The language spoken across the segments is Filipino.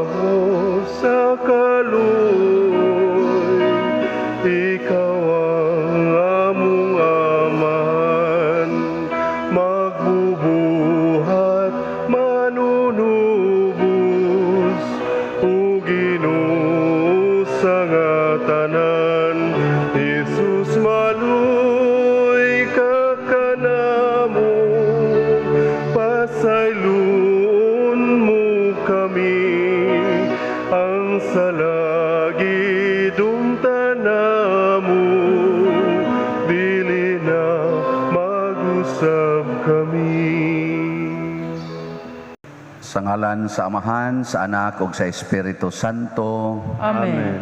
mo sa kaluoy, ikaw ang among amahan, magbubuhat manunubos, o Ginoo sa nga tanan. Jesus, maluy ka kanamo, pasaylon mo kami, ang salagidong tanamo, dili na mag-usab kami. Sa ngalan sa Amahan, sa Anak, ug sa Espiritu Santo. Amen.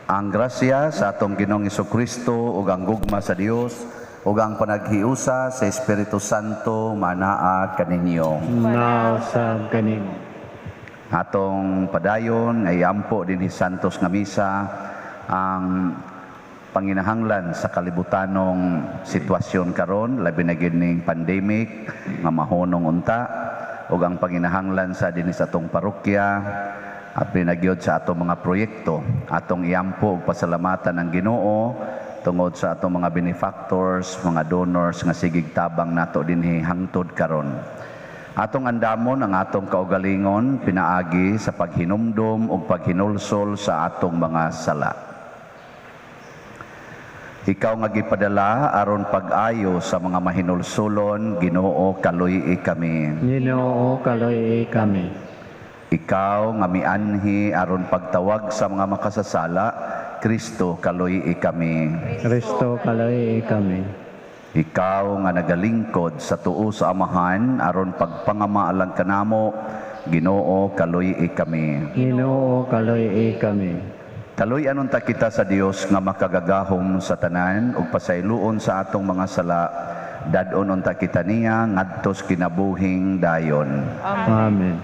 Ang grasya sa atong Ginoong Jesucristo ug ang gugma sa Dios ug ang panaghiusa sa Espiritu Santo manaa kaninyo. Nausab kanin. Atong padayon ay ampo dinhi Santos nga misa ang panginahanglan sa kalibutanong sitwasyon karon, labi na gid ning pandemic nga mahunong unta, ug ang panginahanglan sa dinhi sa atong parokya at pinagyod sa atong mga proyekto. Atong iampo ug pasalamatan ang Ginoo tungod sa atong mga benefactors, mga donors nga sigig tabang nato dinhi hangtod karon. Atong andamon ang atong kaugalingon pinaagi sa paghinumdom ug paghinulsol sa atong mga sala. Ikaw nga gipadala aron pag-ayo sa mga mahinulsulon, Ginoo kaluy kami. Ginoo kaloy kami. Ikaw nga mianhi aron pagtawag sa mga makasasala, Kristo kaluy kami. Kristo kaloy kami. Ikaw nga nagalingkod sa tuo sa Amahan aron pagpangamaalang kanamo, Ginoo kaluy kami. Ginoo kaloy kami. Kaluy anon ta kita sa Dios nga makagagahom sa tanan ug pasayloon sa atong mga sala, dadon unta kita niya ngadtos kinabuhing dayon. Amen.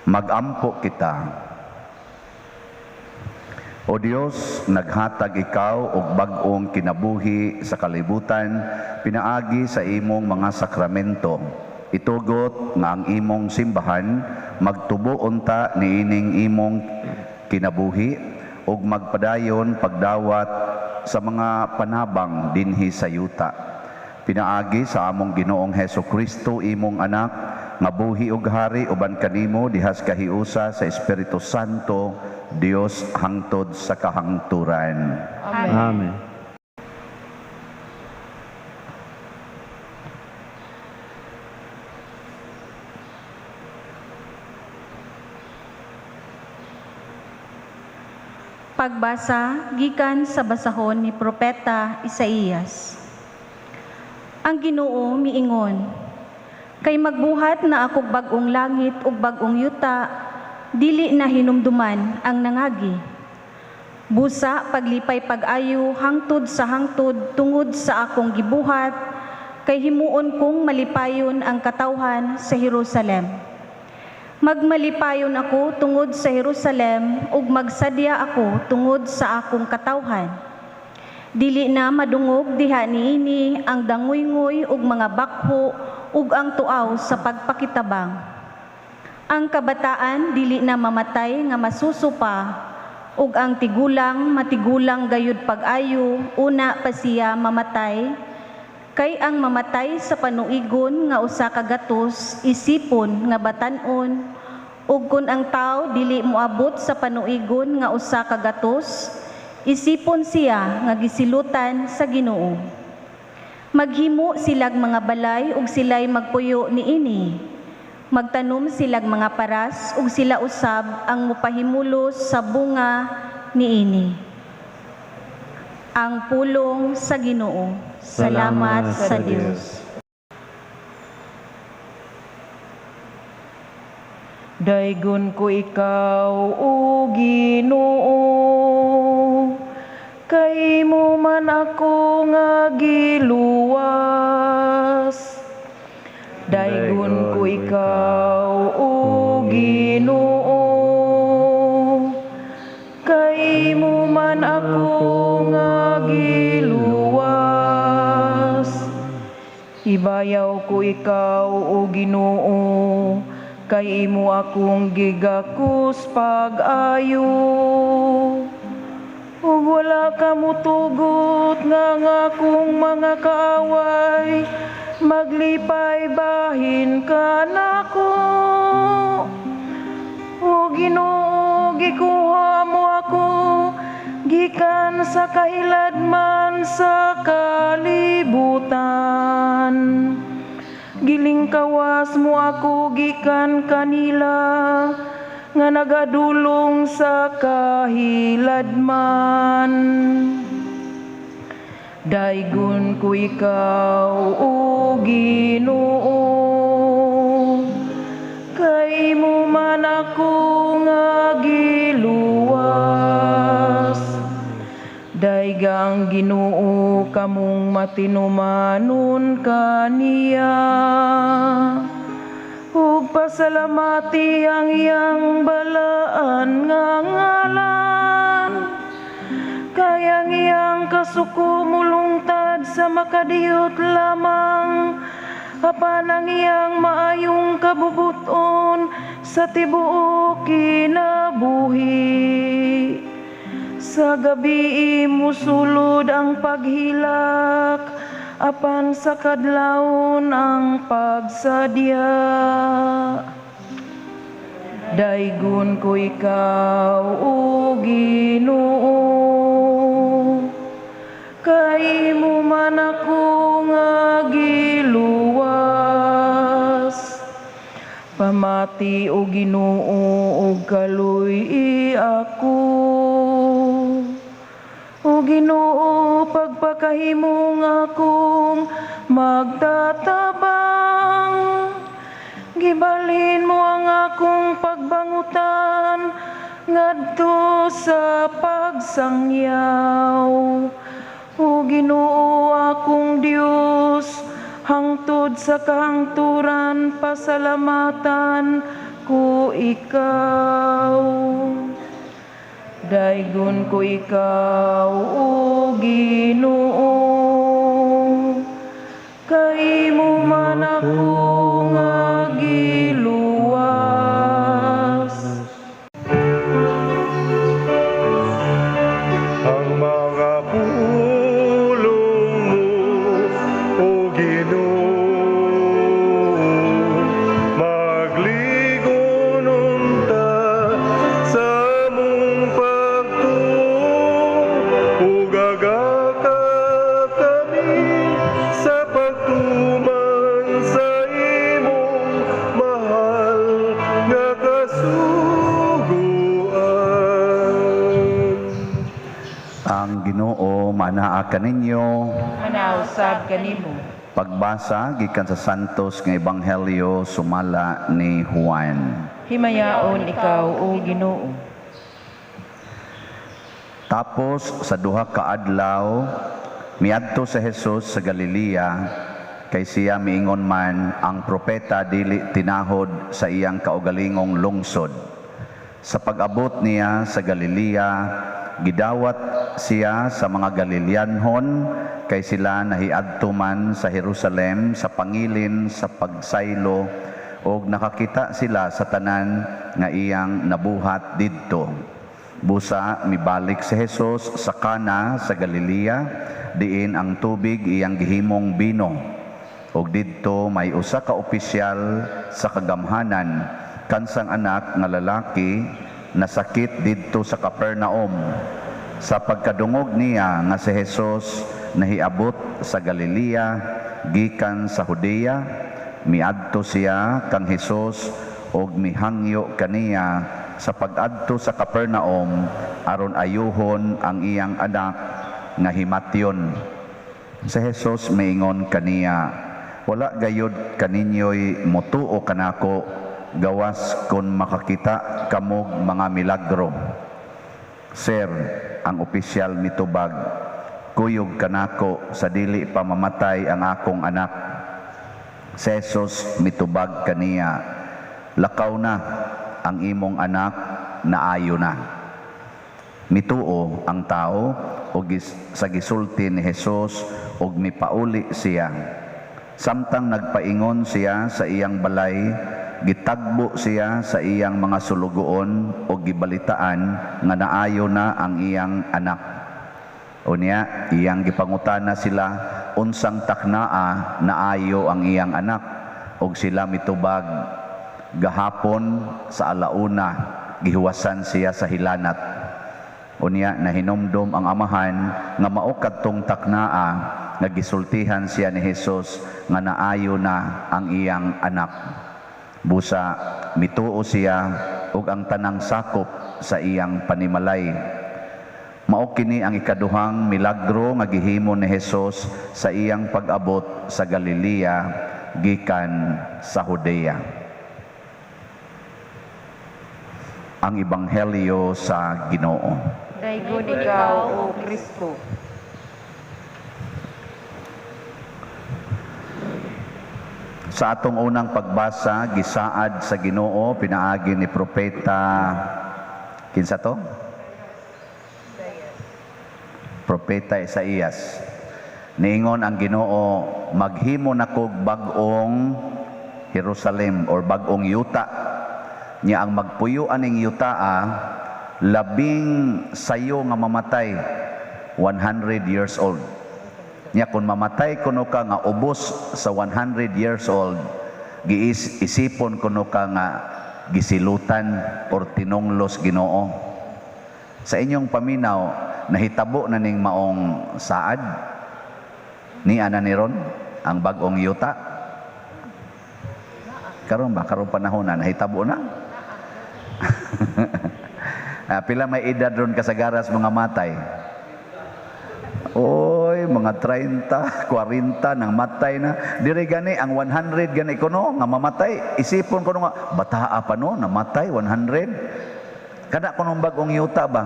Magampo kita. O Dios, naghatag ikaw og bag-ong kinabuhi sa kalibutan, pinaagi sa imong mga sakramento. Itugot nga ang imong simbahan magtubo unta niining imong kinabuhi ug magpadayon pagdawat sa mga panabang dinhi sa yuta. Pinaagi sa among Ginoong Hesukristo imong anak nga buhi ug hari uban kanimo dihas kahiusa sa Espiritu Santo, Dios hangtod sa kahangturan. Amen. Pagbasa gikan sa basahon ni Propeta Isaías. Ang Ginoo miingon, kay magbuhat na akog bag-ong langit ug bag-ong yuta, dili na hinumduman ang nangagi. Busa paglipay pag-ayo hangtod sa hangtod tungod sa akong gibuhat, kay himuon kong malipayon ang katawhan sa Jerusalem. Magmalipayon ako tungod sa Jerusalem ug magsadya ako tungod sa akong katawhan. Dili na madungog diha niini ang dangoy-ngoy ug mga bakho ug ang tuaw sa pagpakitabang. Ang kabataan dili na mamatay nga masusupa ug ang tigulang matigulang gayud pag-ayo una pa siya mamatay. Kay ang mamatay sa panuigon nga usa ka gatos isipon nga batan-on, ug kun ang tao dili moabot sa panuigon nga usa ka gatos, isipon siya nga gisilutan sa Ginoo. Maghimo silag mga balay ug sila'y magpuyo niini. Magtanom silag mga paras ug sila usab ang mopahimulos sa bunga niini. Ang pulong sa Ginoo. Salamat sa Dios. Daygon ko ikaw, o Ginoo, kay mo man ako nga giluwas. Daygon ko ikaw, o Ginoo, kay mo man ako nga giluwas. Ibayaw ko ikaw, o Ginoo, kay imo akong gigakus pag-ayo. Ug wala ka mutugot nga akong mga kaaway, maglipay bahin ka nako. O Ginoo, gikuha mo ako gikan sa kahiladman sa kalibutan. Gilingkawas mo ako gikan kanila nga nagadulong sa kahiladman. Daigon ko ikaw, o Ginoo, kay mo man ako nga giluwas. Daigang Ginoo kamong matinumanon kaniya, ug pasalamati ang iyang balaan nga ngalan. Kaya ang iyang kasuko mulungtad sa makadiyot lamang, apan ang iyang maayong kabubuton sa tibuok kinabuhi. Sa gabi musulod ang paghilak, apan sa kadlawon ang pagsadya. Daigon ko ikaw, o Ginoo, kay mo man ako nga giluwas. Pamati, o Ginoo, ug kaluy ako. O Ginoo, pagpakahimo nga akong magtatabang, gibalhin mo ang akong pagbangutan ngadto sa pagsangyaw. O Ginoo, akong Dios, hangtod sa kahangturan pasalamatan ko ikaw. Daigon ko ikaw, o Ginoo, kay mo man ako nga giluwas. Ang mga pulong mo, o Ginoo, magligonon ta sa mong ug agaka kami sa pagtuman sa imong mahal nga kasuguan. Ang Ginoo manaa kaninyo. Manausab kanimo. Pagbasa gikan sa Santos nga Ebanghelyo sumala ni Juan. Himayaon ikaw, o Ginoo. Tapos sa duha ka adlaw miadto sa Jesus sa Galilea, kay siya miingon man ang propeta dili tinahod sa iyang kaugalingong lungsod. Sa pag-abot niya sa Galilea, gidawat siya sa mga Galileanhon, kay sila nahiadto man sa Jerusalem sa pangilin sa pagsaylo, ug nakakita sila sa tanan nga iyang nabuhat didto. Busa mibalik si Jesus sa Kana sa Galilea, diin ang tubig iyang gihimong bino. Ug didto may usa ka opisyal sa kagamhanan, kansang anak nga lalaki nasakit didto sa Capernaum. Sa pagkadungog niya nga si Jesus nahiabot sa Galilea gikan sa Judea, miadto siya kang Jesus ug mihangyo kaniya sa pag-adto sa Capernaum aron ayuhon ang iyang anak nga himatyon. Si Jesus miingon kaniya, wala gayud kaninyo'y motuo kanako gawas kon makakita kamog mga milagro. Sir, ang opisyal mitubag, kuyog kanako sa dili pa mamatay ang akong anak. Si Jesus mitubag kaniya, lakaw na ang imong anak, naayo na. Mituo ang tao o sa gisulti ni Jesus ug mipauli siya. Samtang nagpaingon siya sa iyang balay, gitagbo siya sa iyang mga sulugoon o gibalitaan nga naayo na ang iyang anak. Unya, iyang gipangutana sila unsang taknaa naayo ang iyang anak, og sila mitubag gahapon sa alauna gihuwasan siya sa hilanat. Unya, nahinumdom ang amahan nga mao kadtong taknaa nga gisultihan siya ni Hesus nga naayo na ang iyang anak. Busa mituo siya ug ang tanang sakop sa iyang panimalay. Mao kini ang ikaduhang milagro nga gihimo ni Hesus sa iyang pag-abot sa Galilea gikan sa Judea. Ang ebanghelyo sa Ginoo. Daigod ikaw, O Kristo. Sa atong unang pagbasa, gisaad sa Ginoo pinaagi ni propeta kinsa to? Propeta Isaías. Niingon ang Ginoo, maghimo nako bag-ong Jerusalem or bag-ong yuta. Nya ang magpuyo aning yutaa labing sayo nga mamatay 100 years old. Nya kung mamatay kuno ka nga ubos sa 100 years old, isipon kuno ka nga gisilutan or tinonglos Ginoo. Sa inyong paminaw, nahitabo na ning maong saad ni ana ni ron ang bag-ong yuta. Karon ba karon panahon na nahitabo na? Pila may edad ron kasagaras mga matay? Oy, mga 30, 40 nang matay na. Diri gani ang 100 gani kuno nga mamatay. Isipon kuno nga bataa pa no namatay 100. Kada kuno bag-ong yuta ba?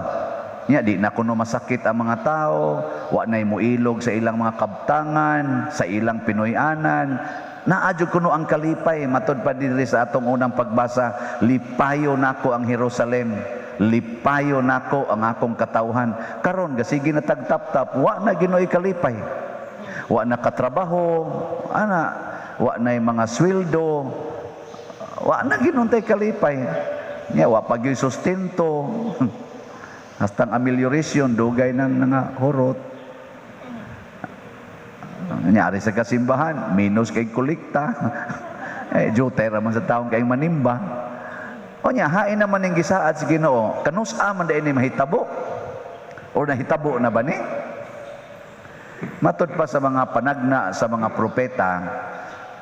Nya di na kuno masakit ang mga tao, wa nay moilog sa ilang mga kabtangan, sa ilang Pinoyanan. Naadyo kuno ang kalipay matud pa diri sa atong unang pagbasa, lipayo nako ang Jerusalem, lipayo nako ang akong katawhan. Karon gasigi na tagtap-tap, wa na Ginooy kalipay, wa na katrabaho, wa na mga sweldo, wa na ginuntay kalipay. Nya wa pagyoy sustento. Hastang amelioration dugay ng nga horot. Nangyari sa kasimbahan, minus kay kolekta. Jote raman sa taong kay manimba. O nya, hain naman yung gisaad sa Ginoo. Kanus aman da ini mahitabo? O nahitabo na ba ni? Matod pa sa mga panagna sa mga propeta,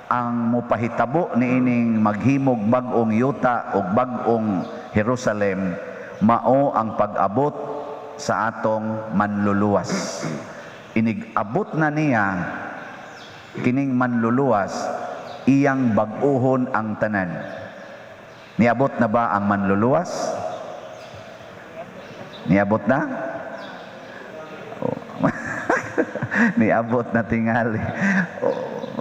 ang mupahitabo ni ining maghimog bag-ong yuta o bag-ong Jerusalem, mao ang pag-abot sa atong manluluwas. Inig-abot na niya kining manluluwas, iyang bag-ohon ang tanan. Niabot na ba ang manluluwas? Niabot na? Oh. Niabot na tingali.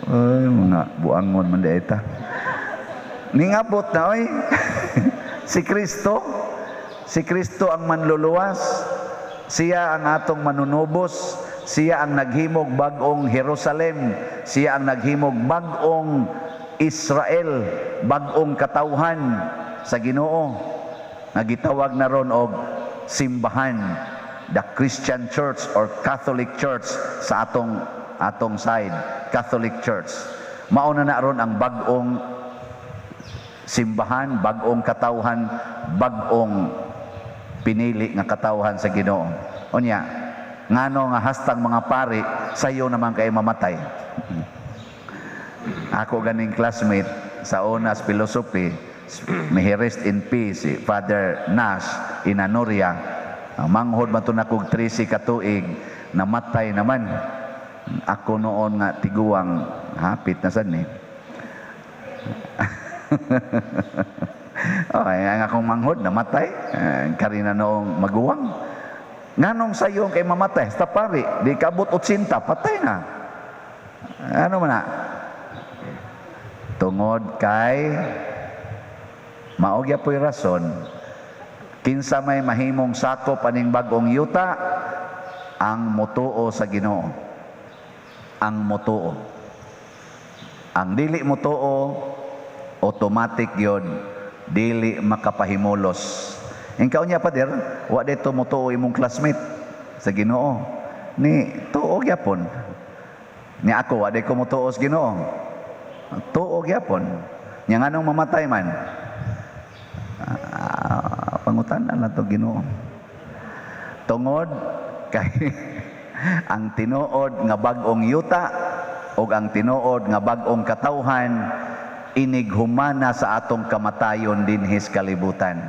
Ay, mga buangon man daita. Ningabot na, oy. Si Kristo ang manluluwas. Siya ang atong manunubos. Siya ang naghimog bag-ong Jerusalem. Siya ang naghimog bag-ong Israel, bag-ong katawhan sa Ginoo. Nagitawag na ron og simbahan, the Christian Church or Catholic Church sa atong side, Catholic Church. Mauna na ron ang bag-ong simbahan, bag-ong katawhan, bag-ong pinili nga katawhan sa Ginoo. Unya, ngano nga hastang mga pari sayo naman kay mamatay. Ako ganing classmate sa UNAS Philosophy, may rest in peace, si Father Nash Inanuria. Manghod man to nakog 13 katuig, namatay naman. Ako noon nga tiguang hapit na sad ni. Okay, ang akong manghod namatay, karina noong maguwang. Nganong sayo kay mamatay, sa pari, di kabot 80, patay na. Ano man na? Tungod kay maogya po'y rason, kinsa may mahimong sakop aning bag-ong yuta, ang mutuo sa Ginoo. Ang mutuo. Ang dili mutuo, automatic yun, dili makapahimulos. Ikaw niya, Pader, wa dito mo tuo imong classmate sa Ginoo. Ni tuo gyapon. Ni ako, wa di ko mo tuo sa Ginoo. Tuo gyapon. Nya nganong mamatay man? Pangutanan na to Ginoo. Tungod kay ang tinuod nga bag-ong yuta o ang tinuod nga bag-ong katawhan inighumana sa atong kamatayon dinhis kalibutan.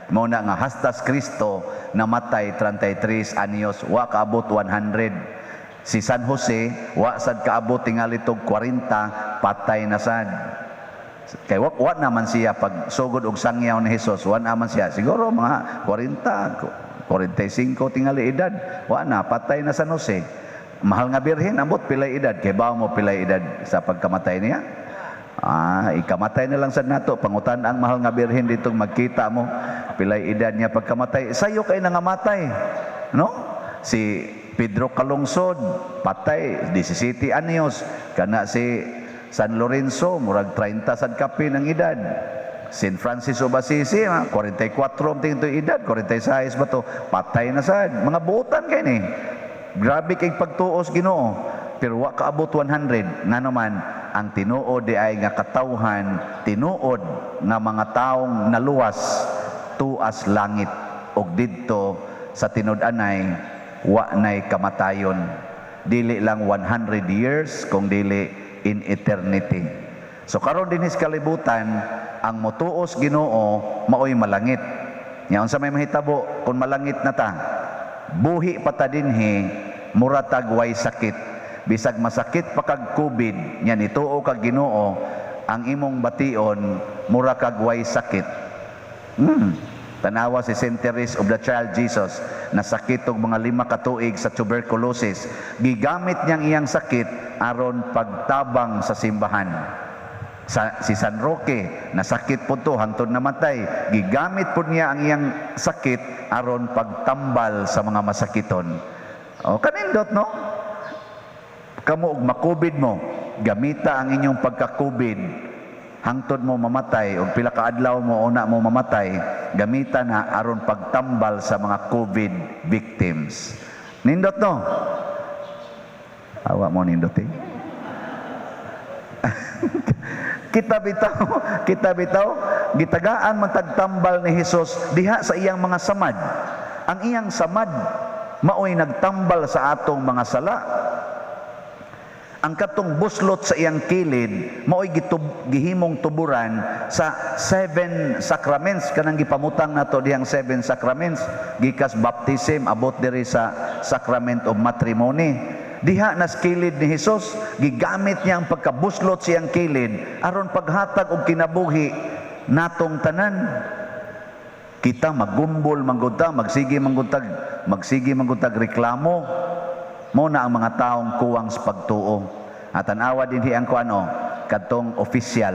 Muna nga hastas Kristo namatay 33 anyos, wa kaabot 100. Si San Jose, wa sad kaabot tingali tog 40, patay na sad. Kay wa naman siya pag sugod og sangyaw ni Hesus, wa naman siya. Siguro mga 40, 45 tingali edad. Wa na, patay na San Jose. Mahal nga birhen, ambot pilay edad. Kay bawo mo pilay edad sa pagkamatay niya? Ikamatay na lang sad nato. Pangutan ang mahal nga birhen ditong magkita mo. Pilay edad niya pagkamatay. Sayo kay nangamatay. No? Si Pedro Calungsod, patay, 17 anyos. Kana si San Lorenzo, murag 30 sad kapi ng edad. St. Francis of Assisi, 44 ting edad, 46 ba to? Patay na sad. Mga buotan kay ni. Grabe kay pagtuos Ginoo. Pero wa kaabot 100. Nga naman, ang tinuod di ay nga katawhan, tinuod nga mga taong naluwas tuas langit og didto sa tinud-anay wa nay kamatayon. Dili lang 100 years kung dili in eternity. So karon dinhis kalibutan ang motuos Ginoo maoy malangit. Nya unsa may mahitabo kung malangit na ta? Buhi pa ta dinhi muratag way sakit. Bisag masakit pa kag COVID, nya nituo kag Ginoo ang imong bation mura kag way sakit. Tanawa si St. Teresa of the Child Jesus na sakit og mga 5 ka tuig sa tuberculosis. Gigamit niyang iyang sakit aron pagtabang sa simbahan. Si San Roque nasakit po to hangtod namatay. Gigamit po niya ang iyang sakit aron pagtambal sa mga masakiton. O kanindot no? Kamo og makubid mo, gamita ang inyong pagka-COVID, hangtod mo mamatay o pila ka adlaw mo una mo mamatay, gamita na aron pagtambal sa mga COVID victims. Nindot no? Awa mo nindot eh. kita bitaw gitagaan man tagtambal ni Hesus diha sa iyang mga samad. Ang iyang samad maoy nagtambal sa atong mga sala. Ang katong buslot sa iyang kilid maoy gihimong tuburan sa 7 sacraments kanang gipamutang nato dihang 7 sacraments gikas baptism abot diri sa sacrament of matrimony. Diha nas kilid ni Hesus gigamit niya ang pagkabuslot sa iyang kilid aron paghatag og kinabuhi natong tanan. Kita magumbol manggutag, magsige manggutag reklamo. Muna ang mga taong kuwang sa pagtuo. At tanawa din hiyang kuano, katong official.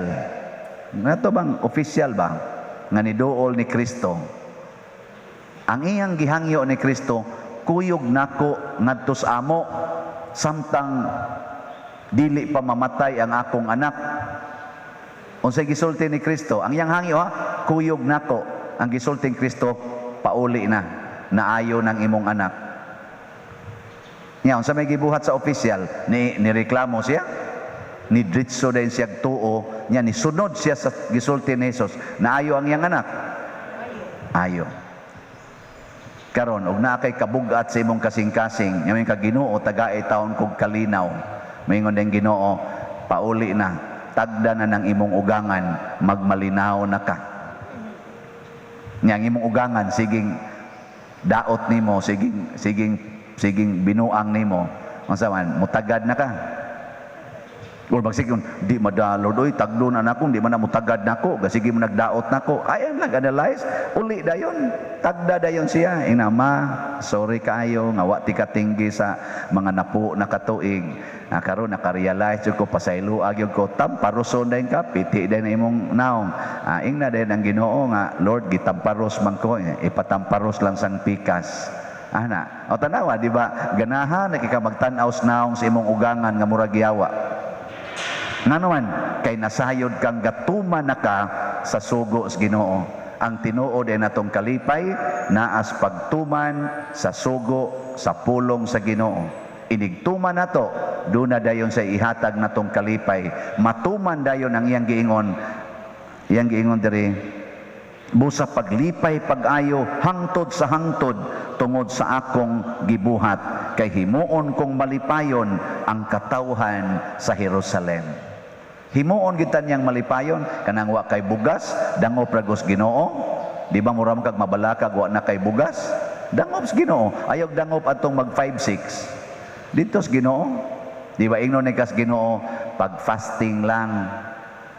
Nato bang official ba? Nga niduol ni Kristo. Ang iyang gihangyo ni Kristo, kuyog nako ngadto sa amo, samtang dili pa mamatay ang akong anak. Unsay gisulti ni Kristo? Ang iyang hangyo kuyog nako. Ang gisulti ni Kristo, pauli na, naayo ng imong anak. Nya unsa may gibuhat sa official ni reklamo siya ni dritso din siya tuo nya ni sunod siya sa gisulti ni Hesus naayo ang iyang anak ayo karon og naa kay kabugat sa imong kasing-kasing nya may Ginoo tagaay taon kog kalinaw moingon den Ginoo pauli na tagda na ng imong ugangan magmalinaw na ka nya ang imong ugangan siging daot nimo siging binuang nimo unsa man mutagad na ka or bagsigon di madalod oy tagdo na nako di man na mutagad nako gasige mo nagdaot nako ayan nag-analyze uli dayon tagda dayon siya inama sorry kaayo nga wa ti katinggi sa mga napo na katuig karon naka-realize ko pasaylo agyod ko tamparoson dayon ka piti dayon imong naong ingna dayon ang Ginoo nga Lord gitamparos man ko ipatamparos lang sang pikas. Ana, o tanawa, di ba? Ganahan, nakikamagtanaw naong sa imong ugangan nga murag yawa. Nganuman, kay nasayod kang gatuman na ka sa sugo sa Ginoo. Ang tinuod ay natong kalipay, naas pagtuman sa sugo, sa pulong sa Ginoo. Inigtuman nato, doon na dayon sa ihatag natong kalipay. Matuman dayon ang iyang giingon diri, busa paglipay pag-ayo hangtod sa hangtod tungod sa akong gibuhat, kay himuon kong malipayon ang katawhan sa Jerusalem. Himuon kita niyang malipayon, kanang wa kay bugas, dangop ragos Ginoo. Di ba muram kag mabalakag, wa na kay bugas? Dangop sa Ginoo. Ayog dangop atong mag 5-6. Dito sa Ginoo. Di ba ingnon ni kas Ginoo, pag fasting lang.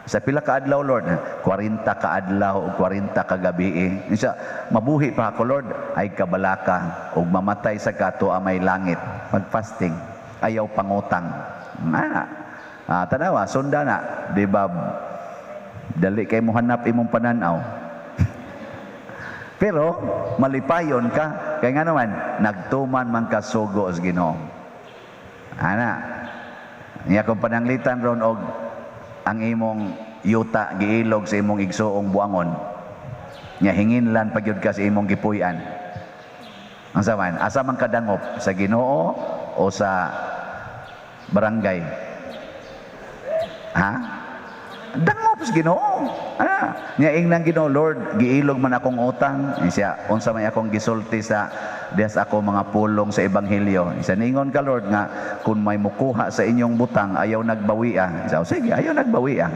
Sa pila ka adlaw, Lord? 40 ka adlaw o 40 ka gabi. Isa, mabuhi pa ako, Lord, ay kabalaka ug mamatay sa kato may langit. Pag fasting, ayaw pangutang. Tanawa, sunda na, di ba? Dali kay mo hanap imong pananaw. Pero malipayon ka, kay nga naman nagtuman man ka sugo sa Ginoo. Niya kong pananglitan ron og ang imong yuta giilog sa imong igsuong buangon. Nya hinginlan pagyud ka sa imong gipuy-an. Ang saman, asa man kadangop sa Ginoo o sa barangay? Dangop sa Ginoo. Nya ingnan Ginoo, Lord, giilog man akong utang. Siya, unsa may akong gisulti sa des ako mga pulong sa ebanghelyo. Isa ningon ka, Lord, nga kung may mukuha sa inyong butang, ayaw nagbawian. Isa, sige, ayaw nagbawian.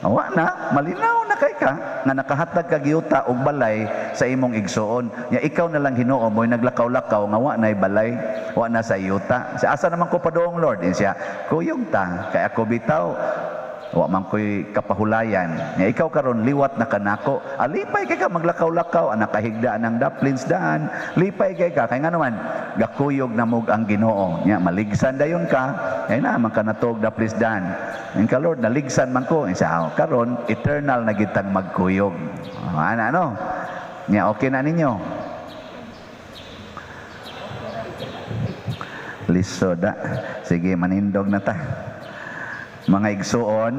Awa na, malinaw na kay ka, nga nakahatag ka giyuta og balay sa imong igsuon. Nya ikaw na lang Ginoo mo'y naglakaw-lakaw nga wa na'y balay, wa na sa yuta. Sa asa naman ko padoong, Lord? Siya, kuyog ta, kay ako bitaw, wa man ko'y kapahulayan. Nya ikaw karon liwat na kanako. Lipay kay ka maglakaw-lakaw, nakahigda ng daplins daan. Lipay kay ka, kay nga naman, gakuyog na mog ang Ginoo. Nya maligsan dayon ka, kay na man ka natog daplins daan. Nya ka, Lord, naligsan man ko. Siya, karon eternal na gitang magkuyog. Ano? Nya okay na ninyo. Lisoda. Sige, manindog na ta. Mga igsuon,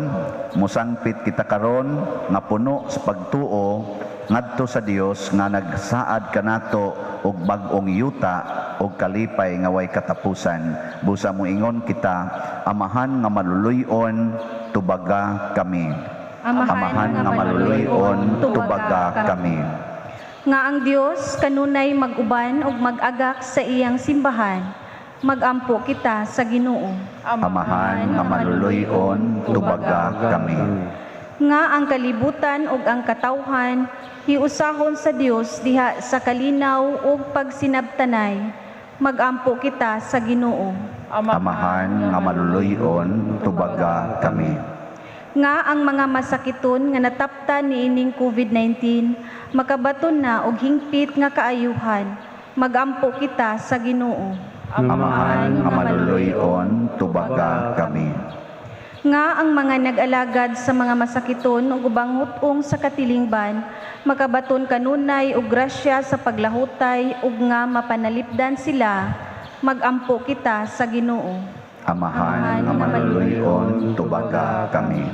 musangpit kita karon nga puno sa pagtuo ngadto sa Dios nga nagsaad kanato og bag-ong yuta og kalipay nga way katapusan. Busa mo ingon kita, amahan nga maluluyon tubaga kami. Amahan nga maluluyon tubaga kami. Nga ang Dios kanunay mag-uban ug mag-agak sa iyang simbahan. Magampo kita sa Ginoo. Amahan nga maluluyon tubaga kami. Nga ang kalibutan ug ang katawhan hiusahon sa Dios diha sa kalinaw ug pagsinabtanay. Magampo kita sa Ginoo. Amahan nga maluluyon tubaga kami. Nga ang mga masakiton nga nataptan niining COVID-19 makabaton na og hingpit nga kaayuhan. Magampo kita sa Ginoo. Amahan nga maluluyon tubaga kami. Nga ang mga nag-alagad sa mga masakiton ug ubang hutong sa katilingban makabaton kanunay og grasya sa paglahutay ug nga mapanalipdan sila. Magampo kita sa Ginoo. Amahan nga maluluyon tubaga kami.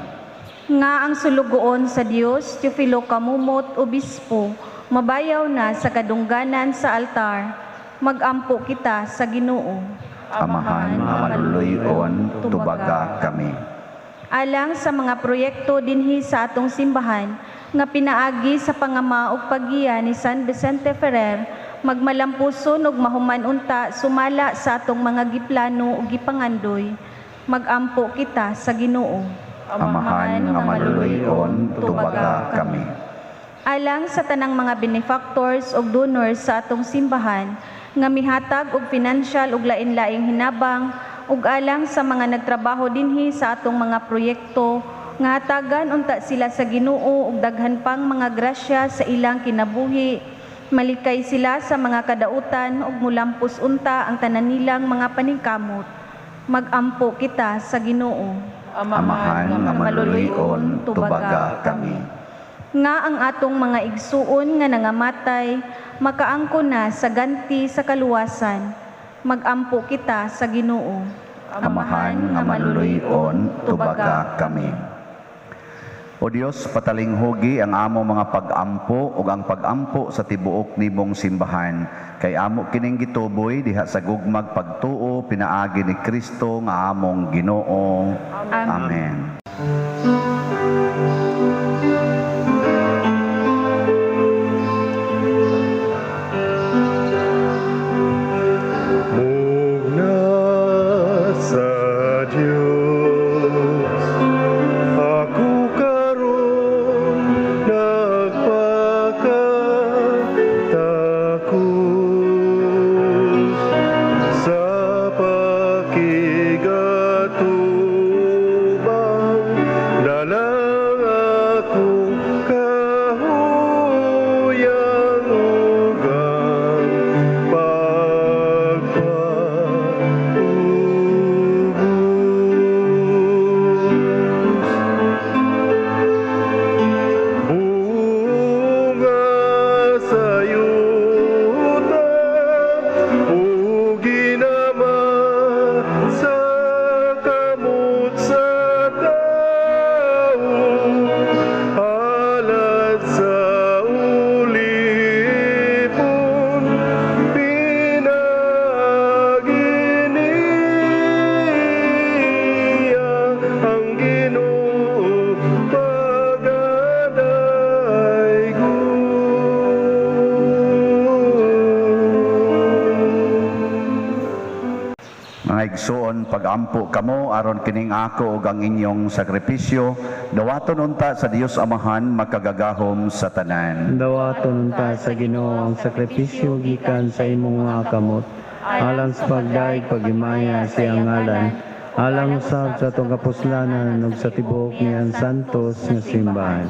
Nga ang sulugoon sa Dios Teofilo Kamumot Obispo mabayaw na sa kadungganan sa altar. Magampo kita sa Ginoo. Amahan nga maluluyon tubaga kami. Alang sa mga proyekto dinhi sa atong simbahan nga pinaagi sa pangama ug paggiya ni San Vicente Ferrer, magmalampuson ug mahuman unta sumala sa atong mga giplano ug gipangandoy. Magampo kita sa Ginoo. Amahan nga maluluyon tubaga kami. Alang sa tanang mga benefactors ug donors sa atong simbahan nga mihatag og financial ug lain-laing hinabang ug alang sa mga nagtrabaho dinhi sa atong mga proyekto nga hatagan unta sila sa Ginoo ug daghan pang mga grasya sa ilang kinabuhi. Malikay sila sa mga kadautan ug mulampos unta ang tanan nilang mga paningkamot. Magampo kita sa Ginoo. Amahan nga maluluyon tubaga kami. Nga ang atong mga igsuon nga nangamatay makaangko na sa ganti sa kaluwasan. Magampo kita sa Ginoo. amahan nga manluloy-on tubaga kami. O Dios, patalinghugi ang amo mga pag-ampo ug ang pag-ampo sa tibuok nimong simbahan. Kay amo kining gituboy diha sa gugmag pagtuo pinaagi ni Kristo nga among Ginoo. Amen. Mugna sa Diyos, ako karon nagpakatakos sa pakigatubang, dalang ako kahuyang ugang bunga sa yuta, uginama sa kamot sa tao, halad sa ulipon, pinaginiya ang Ginoo pagadaygo. Mga igsoon, pag-ampo kamo aron kining ako ug ang inyong sakripisyo, dawaton unta sa Dios Amahan makagagahom sa tanan. Dawaton unta sa Ginoo ang sakripisyo gikan sa imong mga kamot. Alang sa pagdaig pagimaya siyang ngalan. Alang usab sa atong kapuslanan ug sa tibuok niyang santos nga simbahan.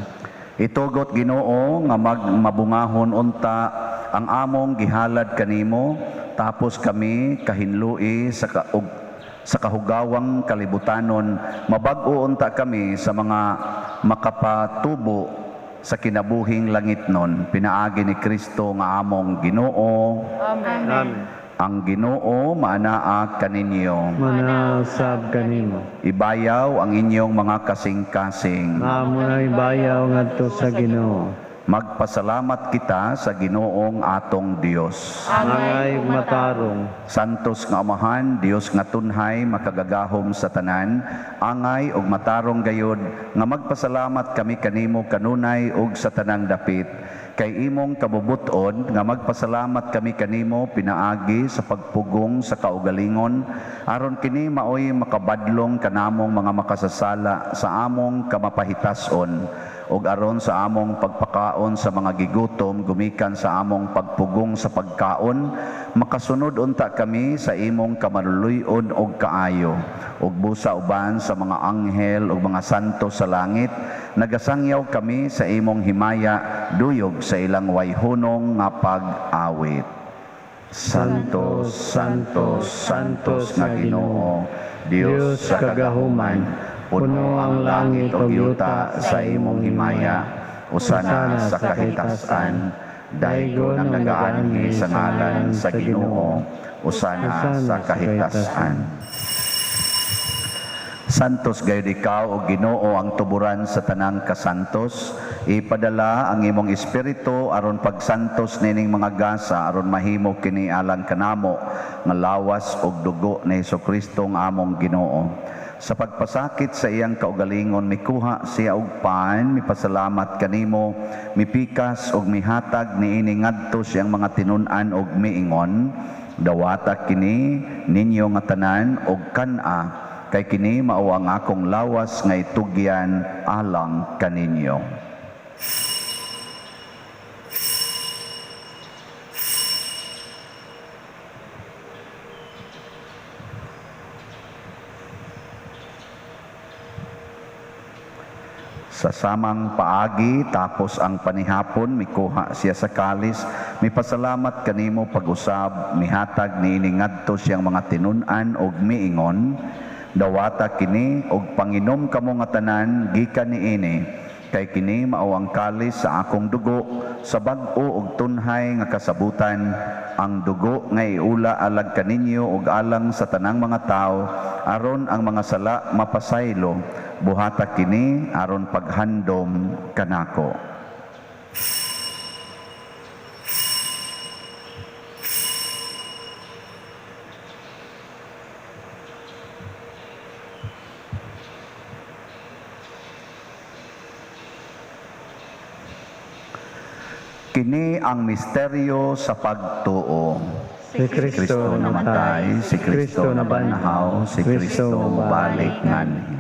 Itugot Ginoo nga mabungahon unta ang among gihalad kanimo, tapos kami kahinlui sa kahugawang kalibutanon, mabag-o unta kami sa mga makapatubo sa kinabuhing langitnon. Pinaagi ni Kristo nga among Ginoo. Amen. Ang Ginoo maanaa kaninyo. Manasab kanimo. Ibayaw ang inyong mga kasing-kasing. Amo na ibayaw ngadto sa Ginoo. Magpasalamat kita sa Ginoong atong Dios. Angay matarong. Santos nga Amahan, Dios nga tunhay makagagahom sa tanan, angay ug matarong gayod nga magpasalamat kami kanimo kanunay ug sa tanang dapit. Kay imong kabubuton nga magpasalamat kami kanimo pinaagi sa pagpugong sa kaugalingon, aron kini maoy makabadlong kanamong mga makasasala sa among kamapahitason, ug aron sa among pagpakaon sa mga gigutom gumikan sa among pagpugong sa pagkaon, makasunod unta kami sa imong kamaluluy-on og kaayo, ug busa uban sa mga anghel ug mga santo sa langit, nagasangyaw kami sa imong himaya duyog sa ilang wayhunong nga pag-awit. Santos, Santos, Santos nga Ginoo, Dios sa kagahuman, puno ang langit ug yuta sa imong himaya, usana sa kahitasan, daygon ang nagaanhi sa ngalan sa Ginoo, usana sa kahitasan. Santos gayud ikaw o Ginoo ang tuburan sa tanang kasantos, ipadala ang imong espiritu aron pagsantos nining mga gasa aron mahimo kini alang kanamo nga lawas ug dugo ni Hesukristo nga among Ginoo. Sa pagpasakit sa iyang kaugalingon mikuha siya og pan, mipasalamat kanimo, mipikas ug mihatag niini ngadto siyang mga tinun-an ug miingon, dawata kini ninyo nga tanan og kana, kay kini mao ang akong lawas nga itugyan alang kaninyo. Sa samang paagi tapos ang panihapon mikuha siya sa kalis, mipasalamat kanimo pag-usab, mihatag niini ngadto siyang mga tinun-an og miingon, dawata kini og panginom kamo nga tanan gikan niini, Kay kini mao ang kalis sa akong dugo, sa bag-o ug tunhay nga kasabutan, ang dugo nga iula alag kaninyo ug alang sa tanang mga tao, aron ang mga sala mapasaylo. Buhata kini aron paghandom kanako. Kini ang misteryo sa pagtuo. Si Kristo namatay, si Kristo nabanhaw, si Kristo mabalik nganhi.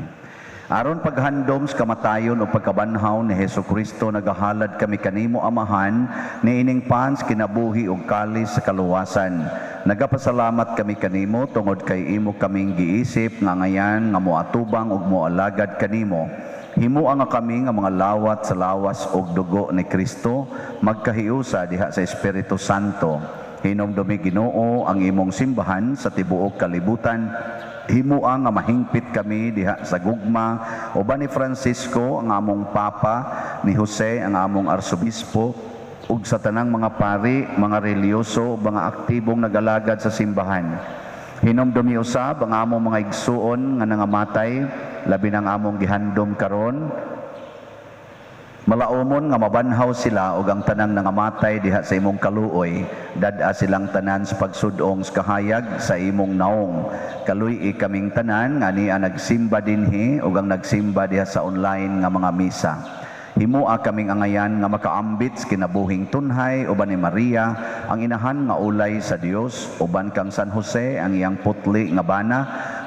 Aron paghandom sa kamatayon o pagkabanhaw ni Hesus Kristo, nagahalad kami kanimo Amahan, niining pans kinabuhi ug kalis sa kaluwasan. Nagapasalamat kami kanimo tungod kay imo kaming giisip nga ngayan nga moatubang ug moalagad kanimo. Himuan nga kami nga mga lawat sa lawas ug dugo ni Kristo, magkahiusa diha sa Espiritu Santo. Hinumdumi Ginoo ang imong simbahan sa tibuok kalibutan. Himuan nga mahingpit kami diha sa gugma, uban ni Francisco ang among Papa, ni Jose ang among Arsobispo, ug sa tanang mga pari, mga reliyoso, mga aktibong nagalagad sa simbahan. Hinumdumi usab ang among mga igsuon nga nangamatay, labi ng among gihandom karon. Malaumon nga mabanhaw sila ug ang tanang nangamatay diha sa imong kaluoy, dad-a silang tanan sa pagsudong sa kahayag sa imong naong. Kaluy kaming tanan nga niya nagsimba dinhi ug ang nagsimba diha sa online nga mga misa. Himua kaming angayan nga makaambit sa kinabuhing tunhay uban ni Maria, ang inahan nga ulay sa Dios, uban kang San Jose ang iyang putli nga bana,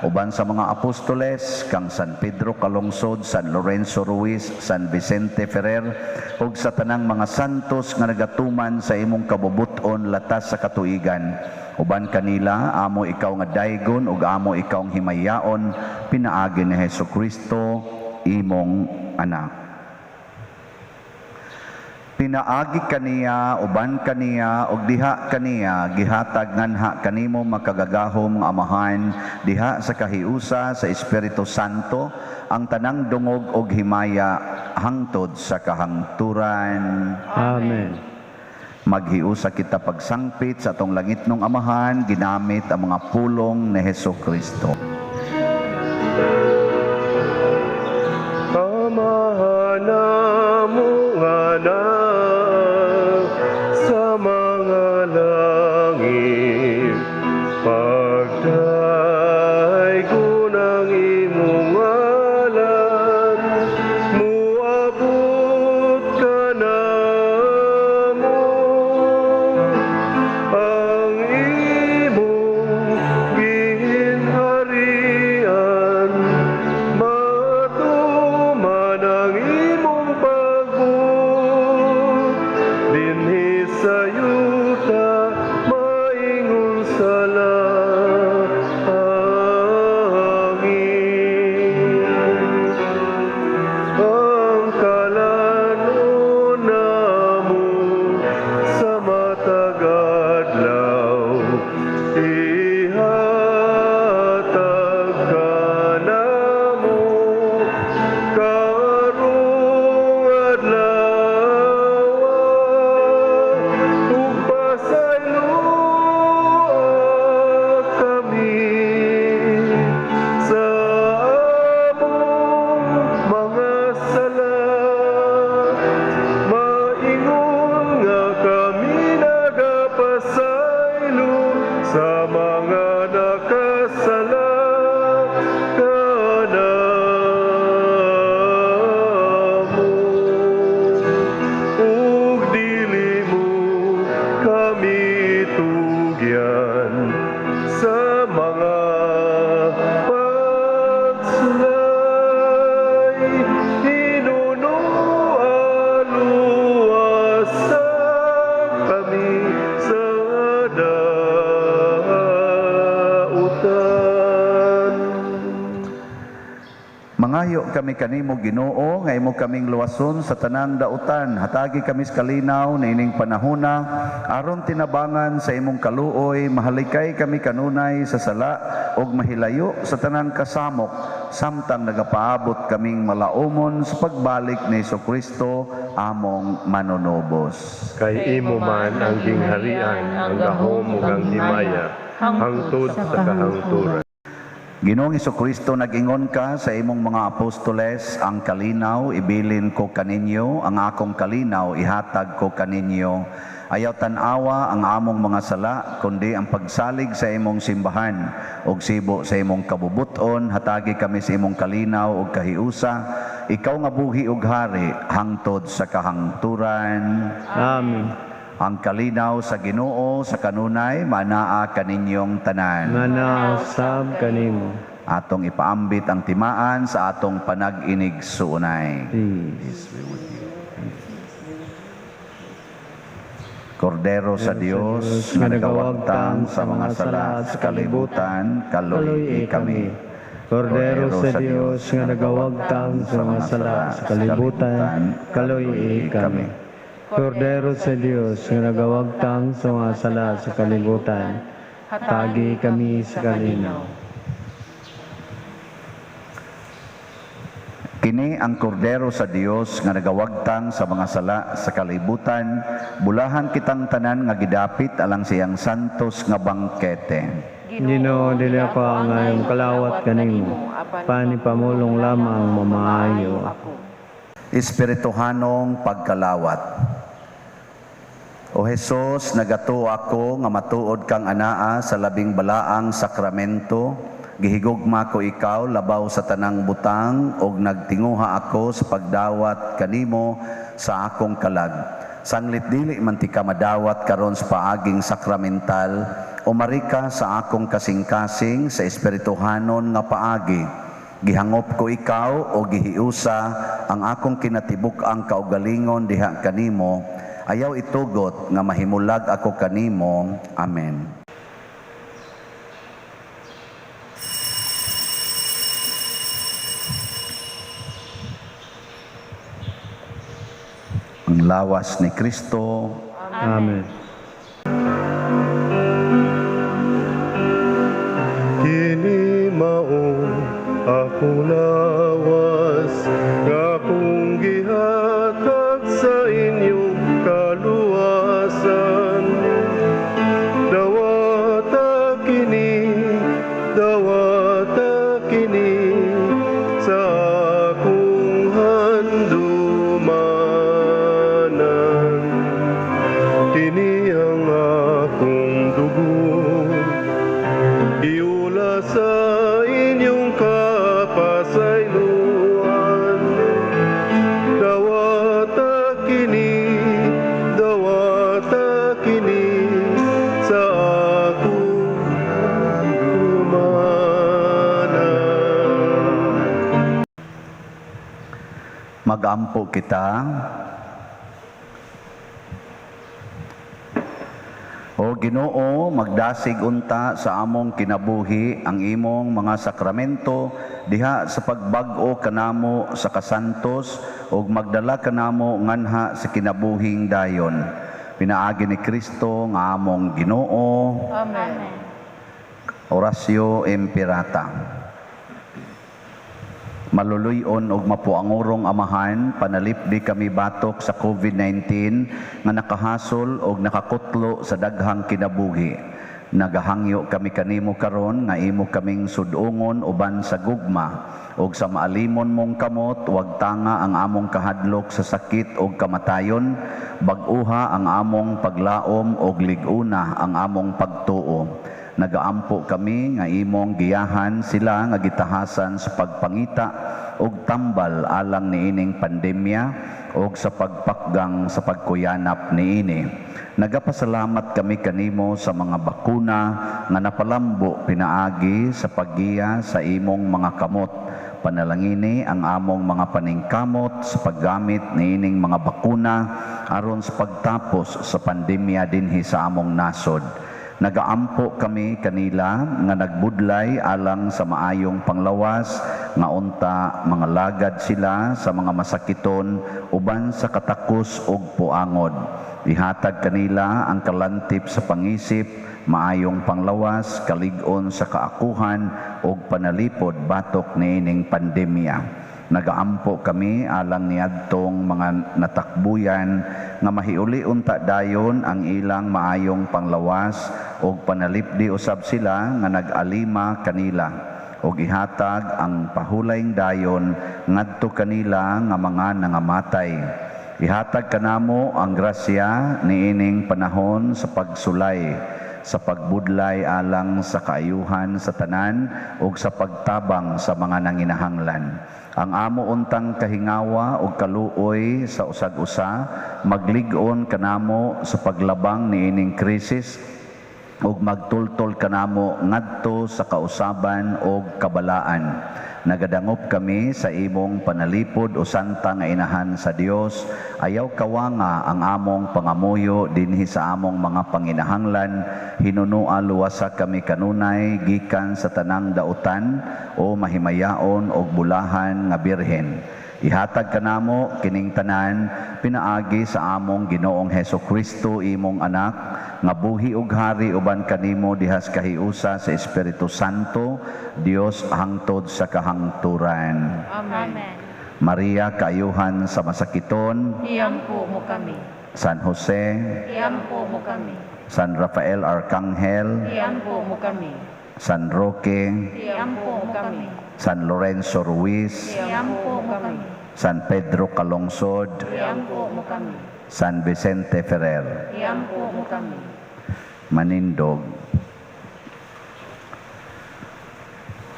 uban sa mga apostoles kang San Pedro Calungsod, San Lorenzo Ruiz, San Vicente Ferrer, ug sa tanang mga santos nga nagatuman sa imong kabubuton latas sa katuigan. Uban kanila amo ikaw nga daygon ug amo ikaw ang himayaon, pinaagi ni Hesus Kristo imong anak. Pinaagi kaniya, uban kaniya, ug diha kaniya, gihatag nganha kanimo makagagahom nga Amahan, diha sa kahiusa sa Espiritu Santo, ang tanang dungog ug himaya hangtod sa kahangturan. Amen. Maghiusa kita pagsangpit sa atong langitnong Amahan, ginamit ang mga pulong ni Hesus Kristo. Amahan namong anak sa mga langit, pagdaygo ng imong ngalan, muabot ka namo ang imong ginharian. Mangayo kami kanimo Ginoo nga imo kaming luwason sa tanang dautan. Hatagi kami sa kalinaw na ining panahona aron tinabangan sa imong kaluoy. Mahalikay kami kanunay sa sala ug mahilayo sa tanang kasamok samtang nagapaabot kaming malaumon sa pagbalik ni Jesucristo among manunubos. Kay imo man ang gingharian, ang gahom ug ang himaya, hangtod sa kahangturan. Ginoong Jesucristo, nag-ingon ka sa imong mga apostoles, ang kalinaw ibilin ko kaninyo, ang akong kalinaw ihatag ko kaninyo. Ayaw tanawa ang among mga sala, kundi ang pagsalig sa imong simbahan, ug sibo sa imong kabubuton. Hatagi kami sa imong kalinaw ug kahiusa, ikaw nga buhi ug hari, hangtod sa kahangturan. Amen. Ang kalinaw sa Ginoo sa kanunay manaa kaninyong tanan. Manasab kanimo. Atong ipaambit ang timaan sa atong panag-inig suunay. Peace. Kordero sa Dios nga nagawagtang sa mga sala sa kalibutan, kaluy kami. Kordero sa Dios nga nagawagtang sa mga sala sa kalibutan, kaluy kami. Kordero sa Dios nga nagawagtang sa mga sala sa kalibutan, hatagi kami sa kalinaw. Kini ang kordero sa Dios nga nagawagtang sa mga sala sa kalibutan, bulahan kitang tanan nga gidapit alang siyang santos nga bangkete. Ginoo, dili ako ang ayong kalawat kanimo, panipamulong lamang mamaayo. Espirituhanong pagkalawat. O Jesus, nagato ako nga matuod kang anaa sa labing balaang sakramento. Gihigugma ko ikaw labaw sa tanang butang ug nagtinguha ako sa pagdawat kanimo sa akong kalag. Sanglit dili man ti ka madawat karon sa paaging sakramental, umari ka sa akong kasing-kasing sa espirituhanon nga paagi. Gihangop ko ikaw o gihiusa ang akong kinatibuk-ang kaugalingon diha kanimo. Ayaw itugot nga mahimulag ako kanimo. Amen. Ang lawas ni Kristo. Amen. Kini mao akong lawas, nga akong gihatag sa inyong kaluwasan. Dawata kini sa akong handumanan. Kini ang akong dugo, iula sa inyong kapasayloan. Dawata kini sa akong handumanan. Magampo kita. O Ginoo, magdasig unta sa among kinabuhi ang imong mga sakramento diha sa pagbag-o kanamo sa kasantos ug magdala kanamo nganha sa kinabuhing dayon. Pinaagi ni Kristo nga among Ginoo. Amen. Orasyo Imperata. Maluluyon og mapuangurong amahan, panalipdi kami batok sa COVID-19 nga nakahasol og nakakutlo sa daghang kinabuhi. Nagahangyo kami kanimo karon nga imo kaming sudungon uban sa gugma og sa maalimon mong kamot wag tanga ang among kahadlok sa sakit og kamatayon, bag-uha ang among paglaom og lig-una ang among pagtuo. Nagaampo kami nga imong giyahan sila nga gitahasan sa pagpangita og tambal alang niining pandemya og sa pagpakgang sa pagkuyanap niini. Nagapasalamat kami kanimo sa mga bakuna nga napalambo pinaagi sa paggiya sa imong mga kamot. Panalangini ang among mga paningkamot sa paggamit niining mga bakuna aron sa pagtapos sa pandemya dinhi sa among nasod. Nagaampo kami kanila nga nagbudlay alang sa maayong panglawas nga unta mga lagad sila sa mga masakiton uban sa katakos ug puangod. Ihatag kanila ang kalantip sa pangisip, maayong panglawas, kalig-on sa kaakuhan ug panalipod batok niining pandemya. Nagaampo kami alang niadtong mga natakbuyan nga mahiuli unta dayon ang ilang maayong panglawas ug panalipdi usab sila nga nag-alima kanila ug ihatag ang pahulayng dayon ngadto kanila nga mga nangamatay. Ihatag kanamo ang grasya niining panahon sa pagsulay, sa pagbudlay alang sa kaayuhan sa tanan ug sa pagtabang sa mga nanginahanglan. Ang amo untang kahingawa ug kaluoy sa usag-usa maglig-on kanamo sa paglabang niining krisis ug magtultol kanamo ngadto sa kausaban ug kabalaan. Nagadangop kami sa imong panalipod o santa nga inahan sa Dios. Ayaw kawanga ang among pangamuyo dinhi sa among mga panginahanglan. Hinunua luwasa kami kanunay gikan sa tanang dautan o mahimayaon og bulahan nga birhen. Ihatag kanamo kining tanan pinaagi sa among Ginoong Hesukristo imong anak nga buhi ug hari uban kanimo dihas kahiusa sa Espiritu Santo, Dios hangtod sa kahangturan. Amen. Maria kaayuhan sa masakiton, Iampo mo kami. San Jose, Iampo mo kami. San Rafael Arcangel, Iampo mo kami. San Roque, Iampo mo kami. San Lorenzo Ruiz, Iampo mo kami. San Pedro Calungsod, Iampo mo kami. San Vicente Ferrer, Iampo mo kami. Manindog.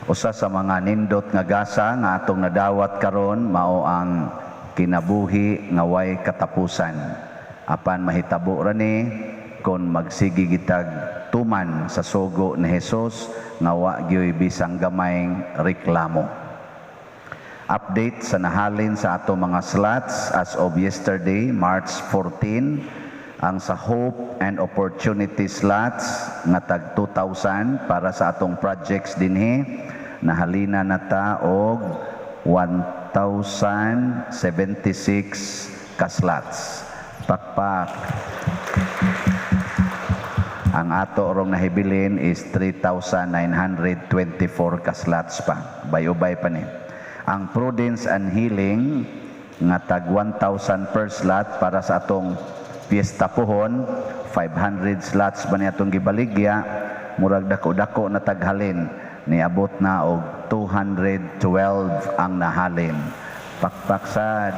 Usa sa mga nindot nga gasa nga atong nadawat karon mao ang kinabuhi nga way katapusan. Apan mahitabo ra ni kon magsigi gitag tuman sa sugo ni Hesus nga wa gyoy bisang gamayng reklamo. Update sa nahalin sa ato mga slots as of yesterday, March 14, ang sa Hope and Opportunity slots nga tag 2,000 para sa atong projects dinhi nahalina na ta og 1,076 ka slots. Pakpak. Ang ato orong nahibilin is 3,924 ka slots pa. Bayo-bay pa ni. Ang Prudence and Healing nga tag 1,000 per slot para sa atong Fiesta Pohon, 500 slots ba ni atong gibaligya, murag dako-dako na taghalin, niabot na og 212 ang nahalin. Pakpaksad.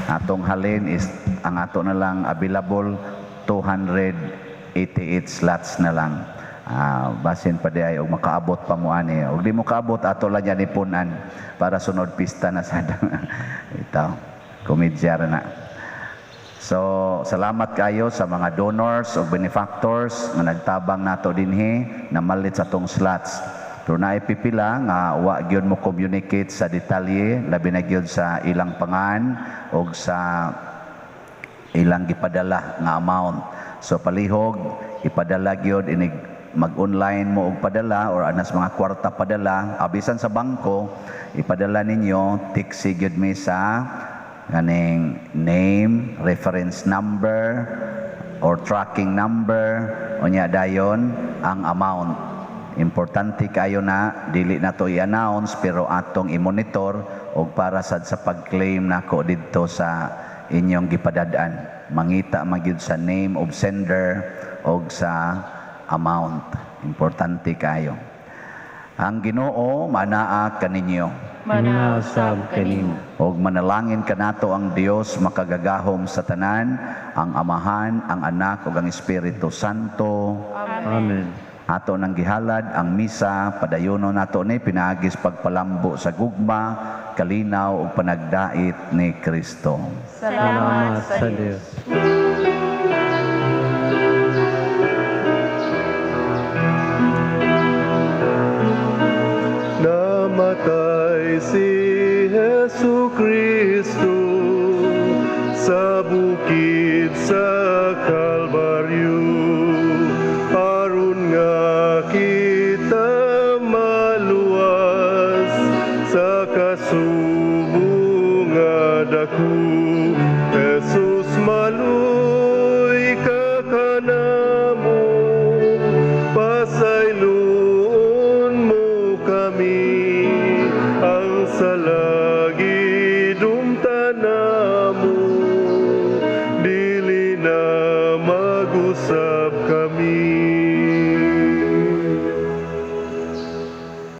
Atong halin is ang ato na lang available 288 slots na lang. Basin pa di ay og makaabot pa mo ani. Og di mo kaabot ato lang yan ipunan para sunod pista na sad. Ito, komedya na. So, salamat kayo sa mga donors o benefactors nga nagtabang nato dinhi na malit sa tong slots. Pero naipipila nga wa gyud mo communicate sa detalye labi na gyud sa ilang pangan o sa ilang gipadala nga amount. So palihog ipadala gyud inig mag-online mo og padala or anas mga kwarta padala abisan sa bangko ipadala ninyo tiksi gyud mi sa kaning name, reference number or tracking number unya dayon ang amount. Importante kayo na dili na to i-announce pero atong i-monitor og para sad sa pag-claim nako didto sa inyong gipadadaan. Mangita magyud sa name of sender og sa amount. Importante kayo. Ang Ginoo manaa kaninyo. Manasab kanimo. Og manalangin kanato ang Dios makagagahom sa tanan, ang Amahan, ang Anak ug ang Espiritu Santo. Amen. Ato nang gihalad ang misa, padayonon nato ni pinaagis pagpalambo sa gugma, kalinaw ug panagdait ni Kristo. Salamat sa Dios. Namatay si Jesucristo sa bukid sa Kalbaryo, aron nga kita maluwas kami